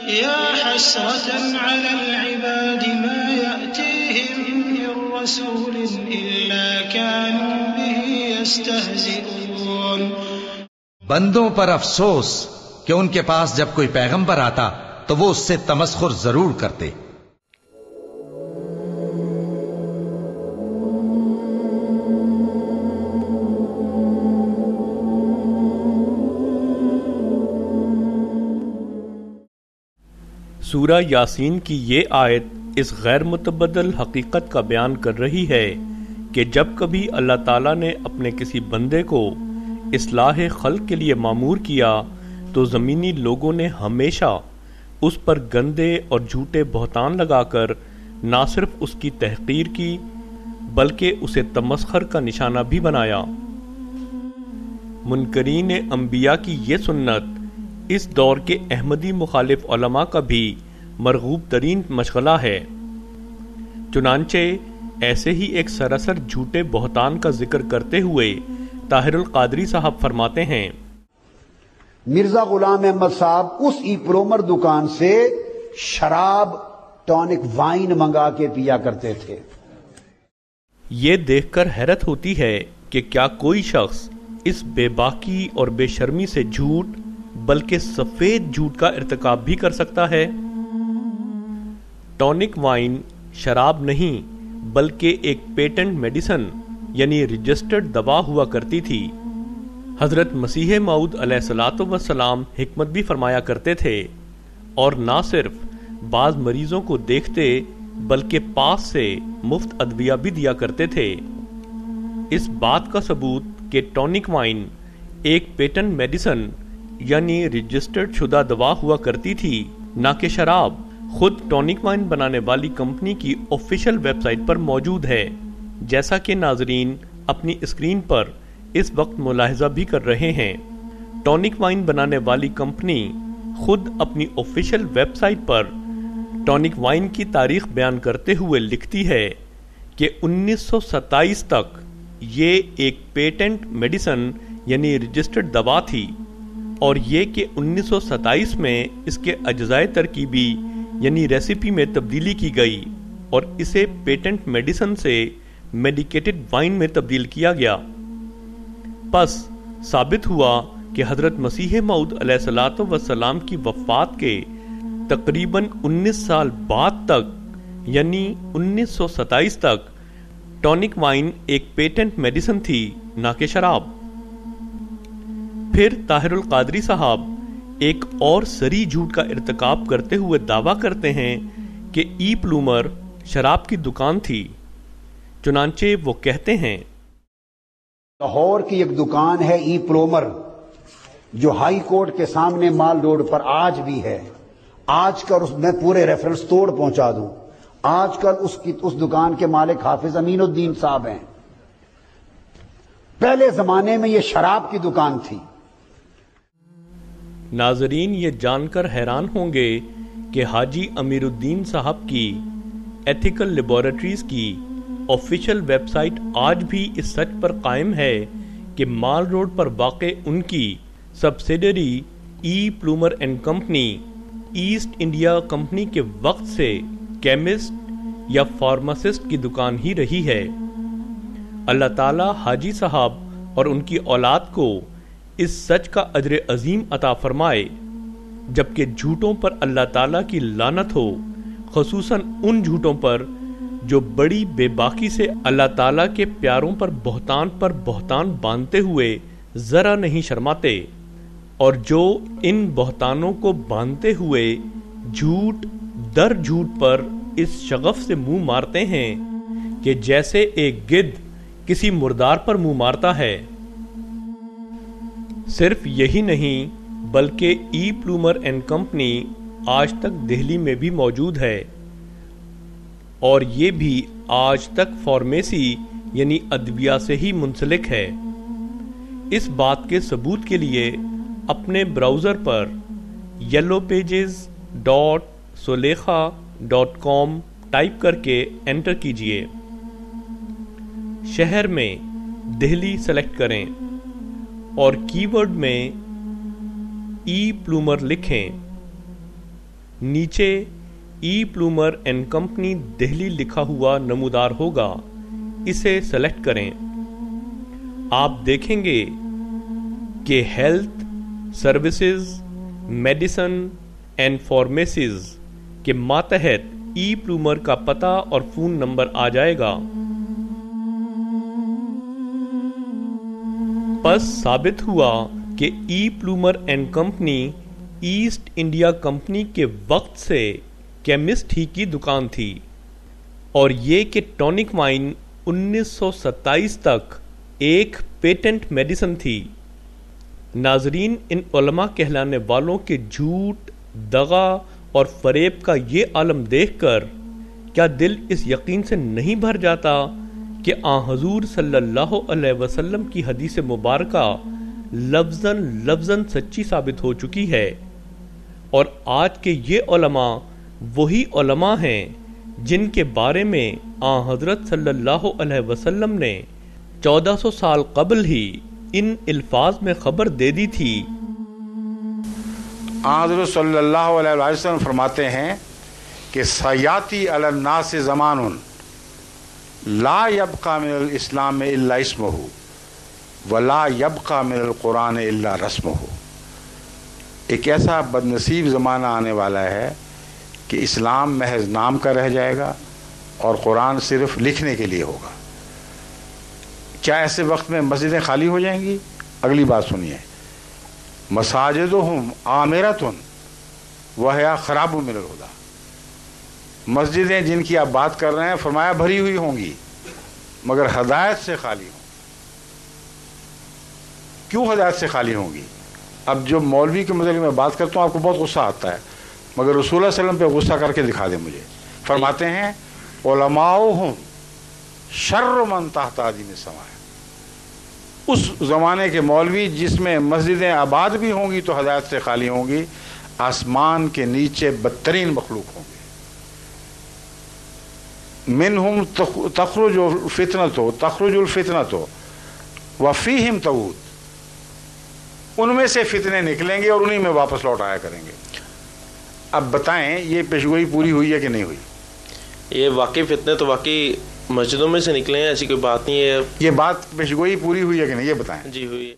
یا حسرة علی العباد ما یأتیہم من رسول الا كانوا به یستہزئون. بندوں پر افسوس کہ ان کے پاس جب کوئی پیغمبر آتا تو وہ اس سے تمسخر ضرور کرتے. سورہ یاسین کی یہ آیت اس غیر متبدل حقیقت کا بیان کر رہی ہے کہ جب کبھی اللہ تعالیٰ نے اپنے کسی بندے کو اصلاح خلق کے لیے مامور کیا تو زمینی لوگوں نے ہمیشہ اس پر گندے اور جھوٹے بہتان لگا کر نہ صرف اس کی تحقیر کی بلکہ اسے تمسخر کا نشانہ بھی بنایا. منکرین انبیاء کی یہ سنت اس دور کے احمدی مخالف علماء کا بھی مرغوب ترین مشغلہ ہے. چنانچہ ایسے ہی ایک سراسر جھوٹے بہتان کا ذکر کرتے ہوئے طاہر القادری صاحب فرماتے ہیں مرزا غلام احمد صاحب اس ای پرومر دکان سے شراب ٹونک وائن منگا کے پیا کرتے تھے. یہ دیکھ کر حیرت ہوتی ہے کہ کیا کوئی شخص اس بے باکی اور بے شرمی سے جھوٹ بلکہ سفید جھوٹ کا ارتکاب بھی کر سکتا ہے. ٹونک وائن شراب نہیں بلکہ ایک پیٹنٹ میڈیسن یعنی رجسٹرڈ دوا ہوا کرتی تھی. حضرت مسیح موعود علیہ الصلوۃ والسلام حکمت بھی فرمایا کرتے تھے اور نہ صرف بعض مریضوں کو دیکھتے بلکہ پاس سے مفت ادویہ بھی دیا کرتے تھے. اس بات کا ثبوت کہ ٹونک وائن ایک پیٹنٹ میڈیسن یعنی رجسٹرڈ شدہ دوا ہوا کرتی تھی نہ کہ شراب خود ٹونک وائن بنانے والی کمپنی کی آفیشیل ویب سائٹ پر موجود ہے، جیسا کہ ناظرین اپنی اسکرین پر اس وقت ملاحظہ بھی کر رہے ہیں. ٹونک وائن بنانے والی کمپنی خود اپنی آفیشیل ویب سائٹ پر ٹونک وائن کی تاریخ بیان کرتے ہوئے لکھتی ہے کہ 1927 تک یہ ایک پیٹنٹ میڈیسن یعنی رجسٹرڈ دوا تھی اور یہ کہ 1927 میں اس کے اجزائے ترکیبی یعنی ریسیپی میں تبدیلی کی گئی اور اسے پیٹنٹ میڈیسن سے میڈیکیٹڈ وائن میں تبدیل کیا گیا. پس ثابت ہوا کہ حضرت مسیح موعود علیہ الصلوۃ والسلام کی وفات کے تقریباً 19 سال بعد تک یعنی 1927 تک ٹونک وائن ایک پیٹنٹ میڈیسن تھی نہ کہ شراب. پھر طاہر القادری صاحب ایک اور سری جھوٹ کا ارتکاب کرتے ہوئے دعویٰ کرتے ہیں کہ ای پلومر شراب کی دکان تھی. چنانچہ وہ کہتے ہیں لاہور کی ایک دکان ہے ای پلومر جو ہائی کورٹ کے سامنے مال روڈ پر آج بھی ہے. آج کل میں پورے ریفرنس توڑ پہنچا دوں. آج کل اس دکان کے مالک حافظ امین الدین صاحب ہیں. پہلے زمانے میں یہ شراب کی دکان تھی. ناظرین یہ جان کر حیران ہوں گے کہ حاجی امیر الدین صاحب کی ایتھیکل لیبارٹریز کی آفیشیل ویب سائٹ آج بھی اس سچ پر قائم ہے کہ مال روڈ پر واقع ان کی subsidiary E Plummer and Company East India Company کے وقت سے کیمسٹ یا فارماسسٹ کی دکان ہی رہی ہے. اللہ تعالی حاجی صاحب اور ان کی اولاد کو اس سچ کا اجر عظیم عطا فرمائے، جبکہ جھوٹوں پر اللہ تعالیٰ کی لعنت ہو، خصوصاً ان جھوٹوں پر جو بڑی بے باکی سے اللہ تعالیٰ کے پیاروں پر بہتان باندھتے ہوئے ذرا نہیں شرماتے، اور جو ان بہتانوں کو باندھتے ہوئے جھوٹ در جھوٹ پر اس شغف سے منہ مارتے ہیں کہ جیسے ایک گدھ کسی مردار پر منہ مارتا ہے. صرف یہی نہیں بلکہ ای پلومر اینڈ کمپنی آج تک دہلی میں بھی موجود ہے اور یہ بھی آج تک فارمیسی یعنی ادویہ سے ہی منسلک ہے. اس بات کے ثبوت کے لیے اپنے براؤزر پر yellowpages.sulekha.com ٹائپ کر کے انٹر کیجئے. شہر میں دہلی سلیکٹ کریں اور کی ورڈ میں ای پلومر لکھیں. نیچے ای پلومر اینڈ کمپنی دہلی لکھا ہوا نمودار ہوگا، اسے سلیکٹ کریں۔ آپ دیکھیں گے کہ health services, medicine and pharmacies کے ماتحت ای پلومر کا پتہ اور فون نمبر آ جائے گا۔ پس ثابت ہوا کہ E Plummer and Company East India Company کے وقت سے کیمسٹ ہی کی دکان تھی، اور یہ کہ ٹونک وائن 1927 تک ایک پیٹنٹ میڈیسن تھی۔ ناظرین، ان علماء کہلانے والوں کے جھوٹ، دغا اور فریب کا یہ عالم دیکھ کر کیا دل اس یقین سے نہیں بھر جاتا کہ آن حضور صلی اللہ علیہ وسلم کی حدیث مبارکہ لفظاً لفظاً سچی ثابت ہو چکی ہے، اور آج کے یہ علماء وہی علماء ہیں جن کے بارے میں آن حضرت صلی اللہ علیہ وسلم نے 1400 سال قبل ہی ان الفاظ میں خبر دے دی تھی۔ حضرت صلی اللہ علیہ وسلم فرماتے ہیں کہ سیاتی علی الناس زمان لا یبقى من الاسلام الا اسمہ ولا یبقى من القرآن الا رسمہ۔ ایک ایسا بدنصیب زمانہ آنے والا ہے کہ اسلام محض نام کا رہ جائے گا اور قرآن صرف لکھنے کے لیے ہوگا۔ کیا ایسے وقت میں مسجدیں خالی ہو جائیں گی؟ اگلی بات سنیے، مساجدہم عامرۃ وہی خراب من الہدی۔ مسجدیں جن کی آپ بات کر رہے ہیں فرمایا بھری ہوئی ہوں گی مگر ہدایت سے خالی ہوں۔ کیوں ہدایت سے خالی ہوں گی؟ اب جو مولوی کے متعلق میں بات کرتا ہوں آپ کو بہت غصہ آتا ہے، مگر رسول اللہ صلی اللہ علیہ وسلم پہ غصہ کر کے دکھا دیں مجھے۔ فرماتے ہیں علماؤہم شر من تحت عدیم السماء۔ اس زمانے کے مولوی جس میں مسجدیں آباد بھی ہوں گی تو ہدایت سے خالی ہوں گی، آسمان کے نیچے بدترین مخلوق ہوں گے۔ منہم تخرج الفتنۃ وفیہم تعود۔ ان میں سے فتنے نکلیں گے اور انہی میں واپس لوٹ آیا کریں گے۔ اب بتائیں یہ پیشگوئی پوری ہوئی ہے کہ نہیں ہوئی؟ یہ واقعی فتنے تو واقعی مسجدوں میں سے نکلے ہیں، ایسی کوئی بات نہیں ہے۔ یہ بات پیشگوئی پوری ہوئی ہے کہ نہیں یہ بتائیں؟ جی ہوئی ہے۔